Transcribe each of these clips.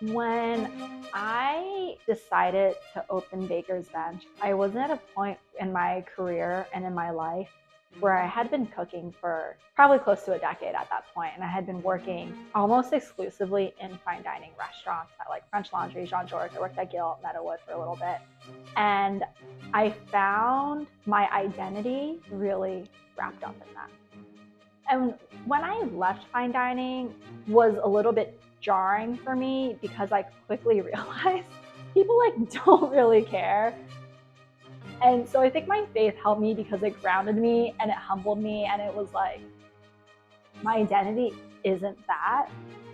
When I decided to open Baker's Bench, I was at a point in my career and in my life where I had been cooking for probably close to a decade at that point, and I had been working almost exclusively in fine dining restaurants at like French Laundry, Jean Georges. I worked at Gill, Meadowood for a little bit, and I found my identity really wrapped up in that. And when I left fine dining was a little bit jarring for me because I quickly realized people don't really care. And so I think my faith helped me because it grounded me and it humbled me, and it was like, my identity isn't that.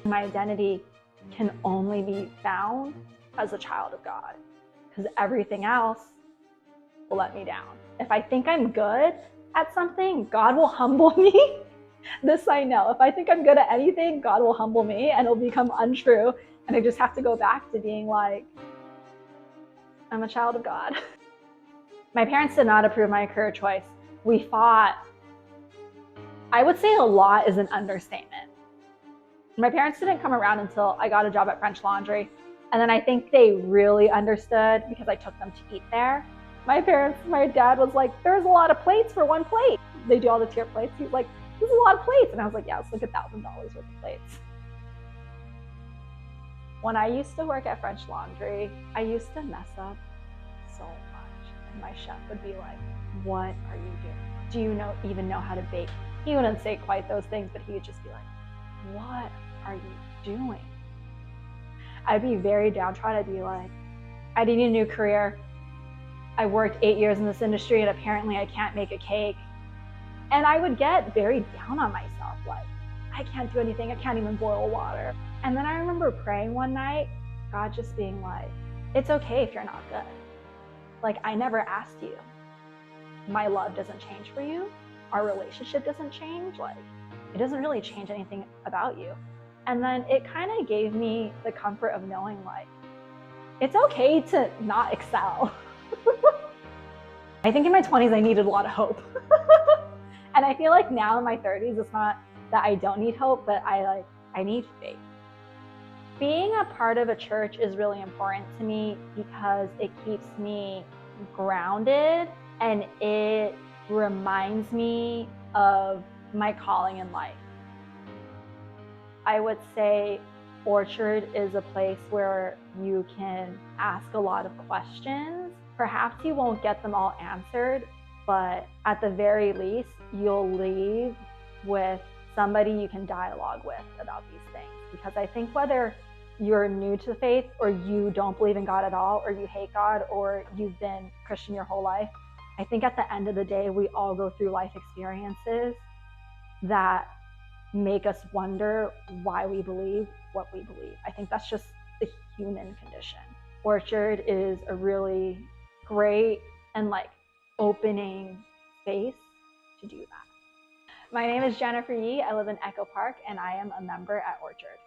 My identity can only be found as a child of God, because everything else will let me down. If I think I'm good at something, God will humble me. This I know. If I think I'm good at anything, God will humble me and it'll become untrue. And I just have to go back to being like, I'm a child of God. My parents did not approve my career choice. We fought. I would say a lot is an understatement. My parents didn't come around until I got a job at French Laundry. And then I think they really understood because I took them to eat there. My dad was like, there's a lot of plates for one plate. They do all the tier plates. He's like, there's a lot of plates. And I was like, yeah, it's like $1,000 worth of plates. When I used to work at French Laundry, I used to mess up so much. And my chef would be like, what are you doing? Do you even know how to bake? He wouldn't say quite those things, but he would just be like, what are you doing? I'd be very downtrodden. I'd be like, I need a new career. I worked 8 years in this industry and apparently I can't make a cake. And I would get very down on myself, like, I can't do anything, I can't even boil water. And then I remember praying one night, God just being like, it's okay if you're not good. Like, I never asked you. My love doesn't change for you. Our relationship doesn't change. Like, it doesn't really change anything about you. And then it kind of gave me the comfort of knowing, like, it's okay to not excel. I think in my 20s, I needed a lot of hope. And I feel like now in my 30s, it's not that I don't need hope, but I need faith. Being a part of a church is really important to me because it keeps me grounded and it reminds me of my calling in life. I would say Orchard is a place where you can ask a lot of questions. Perhaps you won't get them all answered, but at the very least, you'll leave with somebody you can dialogue with about these things. Because I think whether you're new to faith or you don't believe in God at all, or you hate God, or you've been Christian your whole life, I think at the end of the day, we all go through life experiences that make us wonder why we believe what we believe. I think that's just the human condition. Orchard is a really great and opening space to do that. My name is Jennifer Yee. I live in Echo Park and I am a member at Orchard.